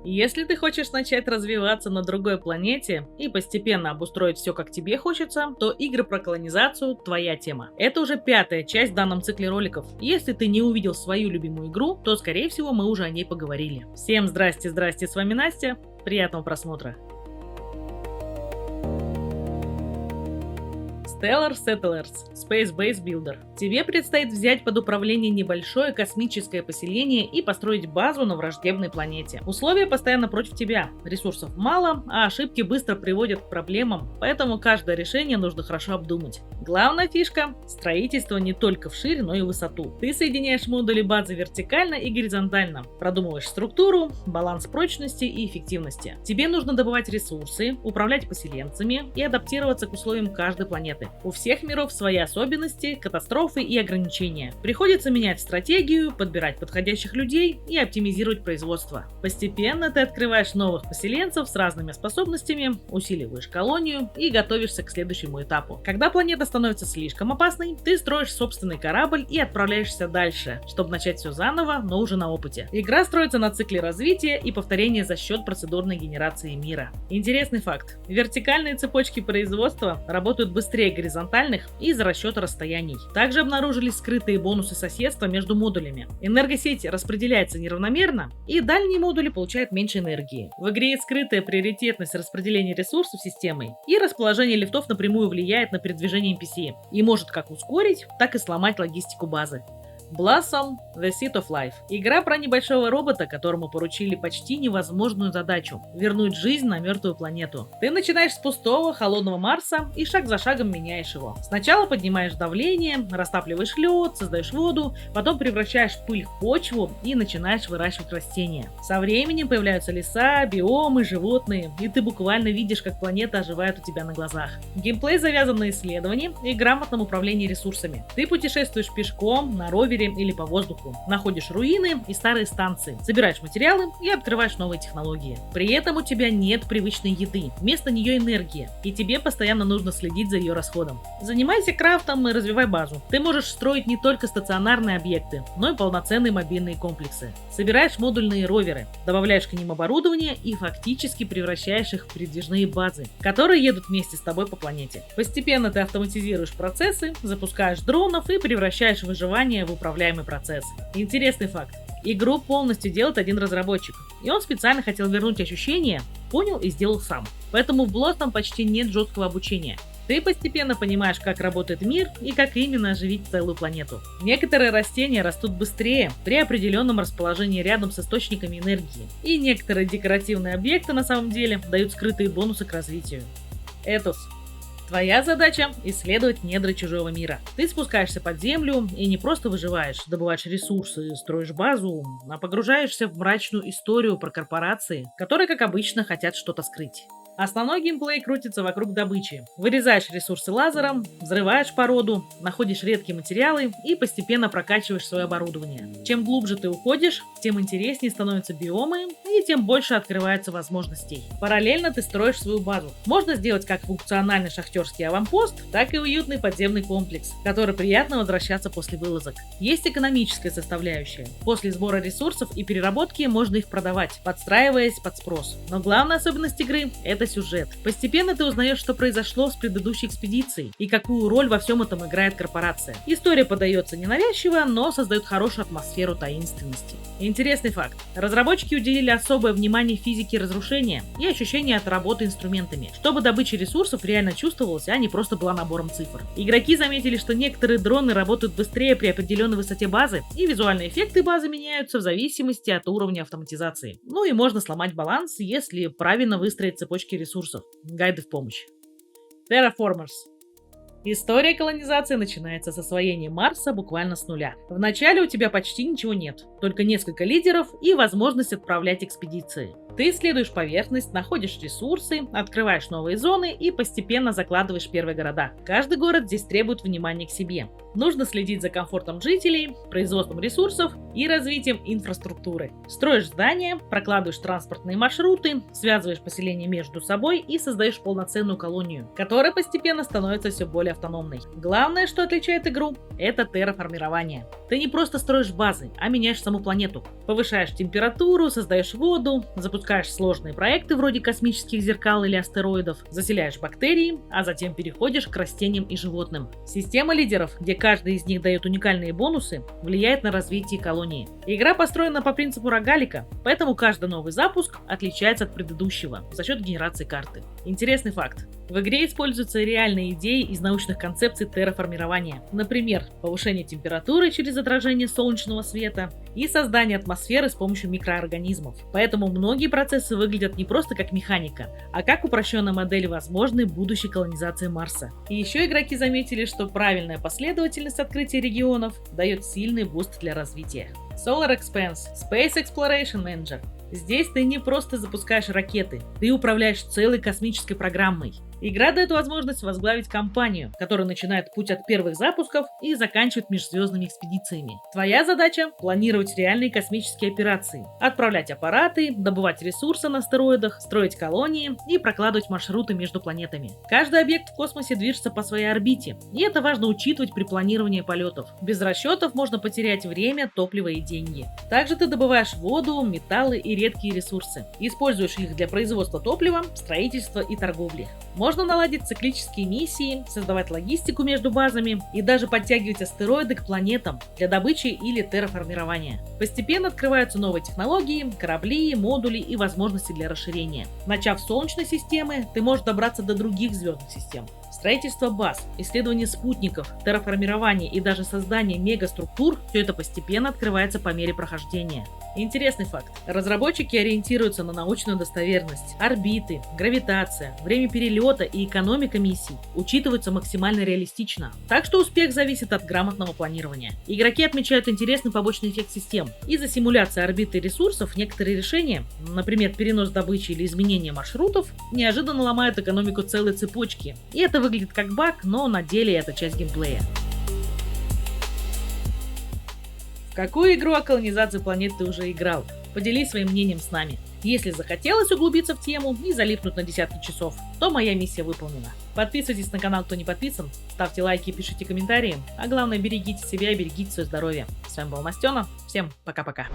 Если ты хочешь начать развиваться на другой планете и постепенно обустроить все как тебе хочется, то игры про колонизацию – твоя тема. Это уже 5-я часть в данном цикле роликов. Если ты не увидел свою любимую игру, то скорее всего мы уже о ней поговорили. Всем здрасте, с вами Настя, приятного просмотра. Stellar Settlers Space Base Builder. Тебе предстоит взять под управление небольшое космическое поселение и построить базу на враждебной планете. Условия постоянно против тебя, ресурсов мало, а ошибки быстро приводят к проблемам, поэтому каждое решение нужно хорошо обдумать. Главная фишка – строительство не только вширь, но и в высоту. Ты соединяешь модули базы вертикально и горизонтально, продумываешь структуру, баланс прочности и эффективности. Тебе нужно добывать ресурсы, управлять поселенцами и адаптироваться к условиям каждой планеты. У всех миров свои особенности, катастрофы и ограничения. Приходится менять стратегию, подбирать подходящих людей и оптимизировать производство. Постепенно ты открываешь новых поселенцев с разными способностями, усиливаешь колонию и готовишься к следующему этапу. Когда планета становится слишком опасной, ты строишь собственный корабль и отправляешься дальше, чтобы начать все заново, но уже на опыте. Игра строится на цикле развития и повторения за счет процедурной генерации мира. Интересный факт. Вертикальные цепочки производства работают быстрее горизонтальных из-за расчета расстояний. Также обнаружились скрытые бонусы соседства между модулями. Энергосеть распределяется неравномерно, и дальние модули получают меньше энергии. В игре есть скрытая приоритетность распределения ресурсов системой, и расположение лифтов напрямую влияет на передвижение NPC и может как ускорить, так и сломать логистику базы. Blossom – The Seed of Life. Игра про небольшого робота, которому поручили почти невозможную задачу – вернуть жизнь на мертвую планету. Ты начинаешь с пустого, холодного Марса и шаг за шагом меняешь его. Сначала поднимаешь давление, растапливаешь лед, создаешь воду, потом превращаешь пыль в почву и начинаешь выращивать растения. Со временем появляются леса, биомы, животные, и ты буквально видишь, как планета оживает у тебя на глазах. Геймплей завязан на исследовании и грамотном управлении ресурсами. Ты путешествуешь пешком, на ровере или по воздуху, находишь руины и старые станции, собираешь материалы и открываешь новые технологии. При этом у тебя нет привычной еды, вместо нее энергия, и тебе постоянно нужно следить за ее расходом. Занимайся крафтом и развивай базу. Ты можешь строить не только стационарные объекты, но и полноценные мобильные комплексы. Собираешь модульные роверы, добавляешь к ним оборудование и фактически превращаешь их в передвижные базы, которые едут вместе с тобой по планете. Постепенно ты автоматизируешь процессы, запускаешь дронов и превращаешь выживание в управляемый процесс. Интересный факт. Игру полностью делает один разработчик, и он специально хотел вернуть ощущения, понял и сделал сам. Поэтому в Blossom почти нет жесткого обучения. Ты постепенно понимаешь, как работает мир и как именно оживить целую планету. Некоторые растения растут быстрее при определенном расположении рядом с источниками энергии, и некоторые декоративные объекты на самом деле дают скрытые бонусы к развитию. Этос. Твоя задача – исследовать недра чужого мира. Ты спускаешься под землю и не просто выживаешь, добываешь ресурсы, строишь базу, а погружаешься в мрачную историю про корпорации, которые, как обычно, хотят что-то скрыть. Основной геймплей крутится вокруг добычи. Вырезаешь ресурсы лазером, взрываешь породу, находишь редкие материалы и постепенно прокачиваешь свое оборудование. Чем глубже ты уходишь, тем интереснее становятся биомы и тем больше открывается возможностей. Параллельно ты строишь свою базу. Можно сделать как функциональный шахтерский аванпост, так и уютный подземный комплекс, в который приятно возвращаться после вылазок. Есть экономическая составляющая. После сбора ресурсов и переработки можно их продавать, подстраиваясь под спрос. Но главная особенность игры – это сюжет. Постепенно ты узнаешь, что произошло с предыдущей экспедицией и какую роль во всем этом играет корпорация. История подается ненавязчиво, но создает хорошую атмосферу таинственности. Интересный факт. Разработчики уделили особое внимание физике разрушения и ощущению от работы инструментами, чтобы добыча ресурсов реально чувствовалась, а не просто была набором цифр. Игроки заметили, что некоторые дроны работают быстрее при определенной высоте базы, и визуальные эффекты базы меняются в зависимости от уровня автоматизации. Ну и можно сломать баланс, если правильно выстроить цепочки ресурсов. Гайды в помощь. Terraformers. История колонизации начинается с освоения Марса буквально с нуля. Вначале у тебя почти ничего нет, только несколько лидеров и возможность отправлять экспедиции. Ты исследуешь поверхность, находишь ресурсы, открываешь новые зоны и постепенно закладываешь первые города. Каждый город здесь требует внимания к себе. Нужно следить за комфортом жителей, производством ресурсов и развитием инфраструктуры. Строишь здания, прокладываешь транспортные маршруты, связываешь поселения между собой и создаешь полноценную колонию, которая постепенно становится все более автономной. Главное, что отличает игру, это терраформирование. Ты не просто строишь базы, а меняешь саму планету. Повышаешь температуру, создаешь воду, запускаешь сложные проекты вроде космических зеркал или астероидов, заселяешь бактерии, а затем переходишь к растениям и животным. Система лидеров, где каждый из них дает уникальные бонусы, влияет на развитие колонии. Игра построена по принципу рогалика, поэтому каждый новый запуск отличается от предыдущего за счет генерации карты. Интересный факт. В игре используются реальные идеи из научных концепций терраформирования. Например, повышение температуры через отражение солнечного света и создание атмосферы с помощью микроорганизмов. Поэтому многие процессы выглядят не просто как механика, а как упрощенная модель возможной будущей колонизации Марса. И еще игроки заметили, что правильная последовательность открытия регионов дает сильный буст для развития. Solar Expanse – Space Exploration Manager. Здесь ты не просто запускаешь ракеты, ты управляешь целой космической программой. Игра дает возможность возглавить компанию, которая начинает путь от первых запусков и заканчивает межзвездными экспедициями. Твоя задача – планировать реальные космические операции, отправлять аппараты, добывать ресурсы на астероидах, строить колонии и прокладывать маршруты между планетами. Каждый объект в космосе движется по своей орбите, и это важно учитывать при планировании полетов. Без расчетов можно потерять время, топливо и деньги. Также ты добываешь воду, металлы и редкие ресурсы. Используешь их для производства топлива, строительства и торговли. Можно наладить циклические миссии, создавать логистику между базами и даже подтягивать астероиды к планетам для добычи или терраформирования. Постепенно открываются новые технологии, корабли, модули и возможности для расширения. Начав с Солнечной системы, ты можешь добраться до других звездных систем. Строительство баз, исследование спутников, терраформирование и даже создание мегаструктур – все это постепенно открывается по мере прохождения. Интересный факт. Разработчики ориентируются на научную достоверность. Орбиты, гравитация, время перелета и экономика миссий учитываются максимально реалистично. Так что успех зависит от грамотного планирования. Игроки отмечают интересный побочный эффект систем. Из-за симуляции орбиты и ресурсов некоторые решения, например, перенос добычи или изменение маршрутов, неожиданно ломают экономику целой цепочки. И это выглядит как баг, но на деле это часть геймплея. В какую игру о колонизации планет ты уже играл? Поделись своим мнением с нами. Если захотелось углубиться в тему и залипнуть на десятки часов, то моя миссия выполнена. Подписывайтесь на канал, кто не подписан, ставьте лайки и пишите комментарии, а главное, берегите себя и берегите свое здоровье. С вами был Настена, всем пока-пока.